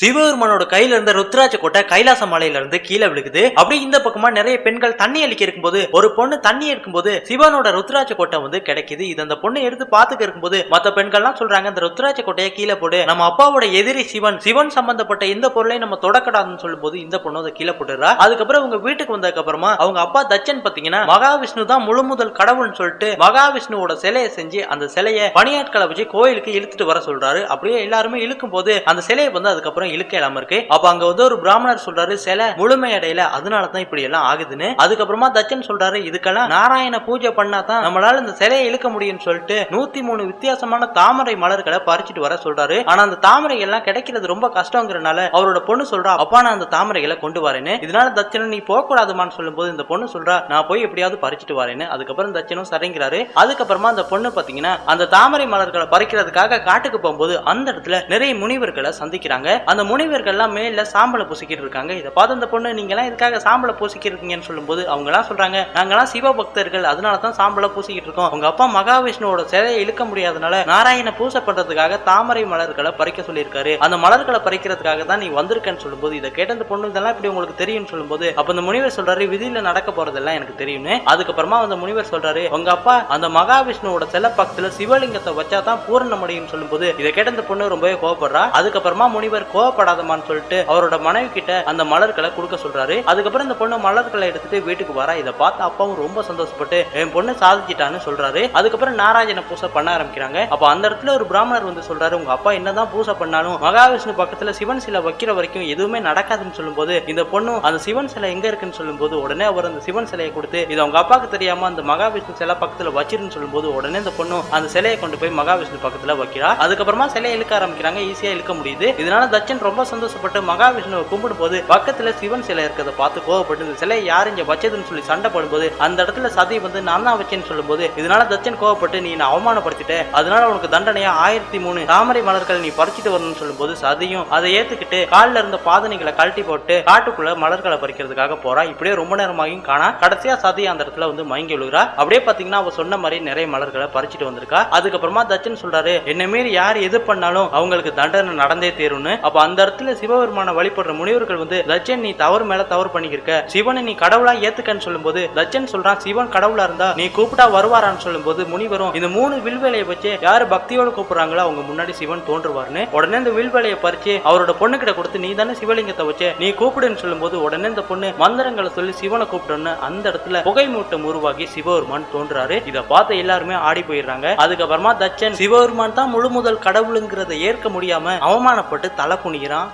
சிவபெருமானோட கையில இருந்த ருத்ராட்ச கோட்டை கைலாச மலையில இருந்து கீழே விழுகுது. அப்படி இந்த பக்கமா நிறைய பெண்கள் தண்ணி அளிக்க இருக்கும்போது ஒரு பொண்ணு தண்ணி இருக்கும்போது சிவனோட ருத்ராட்ச கோட்டை வந்து கிடைக்குது. இது அந்த பொண்ணு எடுத்து பாத்துக்க இருக்கும்போது மத்த பெண்கள்லாம் சொல்றாங்க, இந்த ருத்ராட்ச கோட்டையை கீழே போடு, நம்ம அப்பாவோட எதிரி சிவன் சம்பந்தப்பட்ட எந்த பொருளையும் நம்ம தொடக்கூடாதுன்னு சொல்லும் போது இந்த பொண்ணு அதை கீழே போட்டுறா. அதுக்கப்புறம் அவங்க வீட்டுக்கு வந்ததுக்கு அப்புறமா அவங்க அப்பா தச்சன் பாத்தீங்கன்னா மகாவிஷ்ணு தான் முழு முதல் கடவுள்னு சொல்லிட்டு மகாவிஷ்ணுவோட சிலையை செஞ்சு அந்த சிலையை பணியாட்களை வச்சு கோயிலுக்கு இழுத்துட்டு வர சொல்றாரு. அப்படியே எல்லாருமே இழுக்கும் போது அந்த சிலையை வந்து அதுக்கப்புறம் இழுக்க இல்லாம இருக்கு. அப்ப அங்க வந்து ஒரு பிராமணர் சொல்றாரு, சிலை முழுமையடையில, அதனாலதான் இப்படி எல்லாம் ஆகுதுன்னு. அதுக்கப்புறமா தச்சன் சொல்றாரு, இதுக்கெல்லாம் நாராயண பூஜை பண்ணாதான் நம்மளால இந்த சிலையை இழுக்க முடியும்னு சொல்லிட்டு 103 வித்தியாசமான தாமரை மலர்களை பறிச்சுட்டு வர சொல்றாரு. ஆனா அந்த தாமரை எல்லாம் கிடைக்கிறது ரொம்ப கஷ்டங்கிறனால அவரோட பொண்ணு சொல்றா, அப்பா நான் அந்த தாமரைகளை கொண்டு வரேன்னு. இதனால தச்சனும் நீ போக கூடாதுமான்னு சொல்லும் போது இந்த பொண்ணு சொல்றா, நான் போய் எப்படியாவது பறிச்சுட்டு வரேன்னு. அதுக்கப்புறம் தச்சனும் சரிங்கிறாரு. அதுக்கப்புறமா அந்த பொண்ணு பாத்தீங்கன்னா அந்த தாமரை மலர்களை பறிக்கிறதுக்காக காட்டுக்கு போகும்போது அந்த இடத்துல நிறைய முனிவர்களை சந்திக்கிறாங்க. அந்த முனிவர்கள் எல்லாம் மேல சாம்பலை பூசிக்கிட்டு இருக்காங்க. இதை பார்த்து அந்த பொண்ணு, நீங்க எல்லாம் இதுக்காக சாம்பலை பூசிக்கிறீங்கன்னு சொல்லும்போது அவங்க எல்லாம் சொல்றாங்க, நாங்கெல்லாம் சிவ பக்தர்கள், அதனாலதான் சாம்பலை பூசிக்கிட்டு இருக்கோம். உங்க அப்பா மகாவிஷ்ணுவோட சிலையை இழுக்க முடியாதனால நாராயண பூசை பண்றதுக்காக தாமரை மலர்களை பறிக்க சொல்லியிருக்காரு. அந்த மலர்களை பறிக்கிறதுக்காக தான் நீ வந்திருக்கன்னு சொல்லும்போது இதை கேட்ட அந்த பொண்ணு, இதெல்லாம் இப்படி உங்களுக்கு தெரியும் சொல்லும்போது அப்ப அந்த முனிவர் சொல்றாரு, விதியில நடக்க போறதெல்லாம் எனக்கு தெரியும்னு. அதுக்கப்புறமா அந்த முனிவர் சொல்றாரு, உங்க அப்பா அந்த மகாவிஷ்ணுவோட சிலை பக்கத்துல சிவலிங்கத்தை வச்சாதான் பூரண முடியும் சொல்லும்போது இதை கேட்ட அந்த பொண்ணு ரொம்பவே கோவப்படுறா. அதுக்கப்புறமா முனிவர் கோவப்படாதமான்னு சொல்லிட்டு அவரோட மனைவி கிட்ட அந்த மலர்களை கொடுக்க சொல்றாரு. அதுக்கப்புறம் இந்த பொண்ணு மலர்களை எடுத்துட்டு வீட்டுக்கு வரா. இதை பார்த்து அப்பாவும் ரொம்ப சந்தோஷப்பட்டு என் பொண்ணு சாதிச்சிட்டான்னு சொல்றாரு. அதுக்கப்புறம் நாராயண பூசை பண்ண ஆரம்பிக்கிறாங்க. அப்ப அந்த இடத்துல ஒரு பிராமணர் வந்து சொல்றாரு, உங்க அப்பா என்னதான் பூசை பண்ணாலும் மகாவிஷ்ணு பக்கத்துல சிவன் சிலை வைக்கிற வரைக்கும் எதுவுமே நடக்காதுன்னு சொல்லும் போது இந்த பொண்ணு அந்த சிவன் சிலை எங்க இருக்குன்னு சொல்லும் போது உடனே அவர் அந்த சிவன் சிலையை கொடுத்து இது அவங்க அப்பாவுக்கு தெரியாம அந்த மகாவிஷ்ணு சிலை பக்கத்துல வச்சிருன்னு சொல்லும் போது உடனே இந்த பொண்ணு அந்த சிலையை கொண்டு போய் மகாவிஷ்ணு பக்கத்துல வைக்கிறா. அதுக்கப்புறமா சிலையை இழுக்க ஆரம்பிக்கிறாங்க. ஈஸியா இழுக்க முடியுது. இதனால தச்சன் ரொம்ப சந்தோஷப்பட்டு மகாவிஷ்ணுவை கும்பிடும் போது பக்கத்துல சிவன் சிலை இருக்கிறத பார்த்து கோவப்பட்டு இந்த சிலையை யாரு இங்க வச்சதுன்னு சொல்லி சண்டை போடும்போது அந்த இடத்துல சதி வந்து நான் தான் வச்சேன்னு சொல்லும் போது இதனால தச்சன் கோவப்பட்டு, நீ நான் அவமானப்படுத்திட்ட, அதனால உனக்கு தண்டனையா 1003 தாமரை மலர்கள் நீ பறிச்சுட்டு வரணும்னு சொல்லும் போது சதியும் அதை ஏத்துக்கிட்டு காலில் இருந்த பாதனைகளை கழட்டி போட்டு காட்டுக்குள்ள மலர்களை பறிக்கிறதுக்காக போறா. இப்படியே ரொம்ப நேரமாகியும் காணா. கடைசியா சதி அந்த இடத்துல வந்து மயங்கி விழுகிறா. அப்படியே பாத்தீங்கன்னா அவ சொன்ன மாதிரி நிறைய மலர்களை பறிச்சுட்டு வந்திருக்கா. அதுக்கப்புறமா தச்சன் சொல்றாரு, என்ன மீறி யார் எது பண்ணாலும் அவங்களுக்கு தண்டனை நடந்தே தேரும்னு. அப்ப அந்த இடத்துல சிவபெருமான வழிபடுற முனிவர்கள் வந்து, தச்சன் நீ தவறு மேல தவறு பண்ணிருக்க, சிவனை நீ கடவுளா ஏத்துக்கன்னு சொல்லும் போது தச்சன் சொல்றான், சிவன் கடவுளா இருந்தா நீ கூப்பிட்டா வருவாரான்னு சொல்லும் போது முனிவரும் இந்த 3 வில்வேலையை வச்சு யாரு பக்தியோட கூப்பிடுறாங்களோ அவங்க முன்னாடி சிவன் தோன்றுவார்னு. உடனே இந்த வில்வேலையை பறிச்சு அவரோட பொண்ணு கிட்ட கொடுத்து, நீ தானே சிவலிங்கத்தை வச்சு நீ கூப்பிடுன்னு சொல்லும் போது உடனே இந்த பொண்ணு மந்திரங்களை சொல்லி சிவனை கூப்பிட்டோன்னு அந்த இடத்துல புகை மூட்டம் உருவாகி சிவபெருமான் தோன்றாரு. இதை பார்த்து எல்லாருமே ஆடி போயிடுறாங்க. அதுக்கப்புறமா தச்சன் சிவபெருமான் தான் முழு முதல் கடவுளுங்கிறத ஏற்க முடியாம அவமானப்பட்டு தலை குனிகிறான்.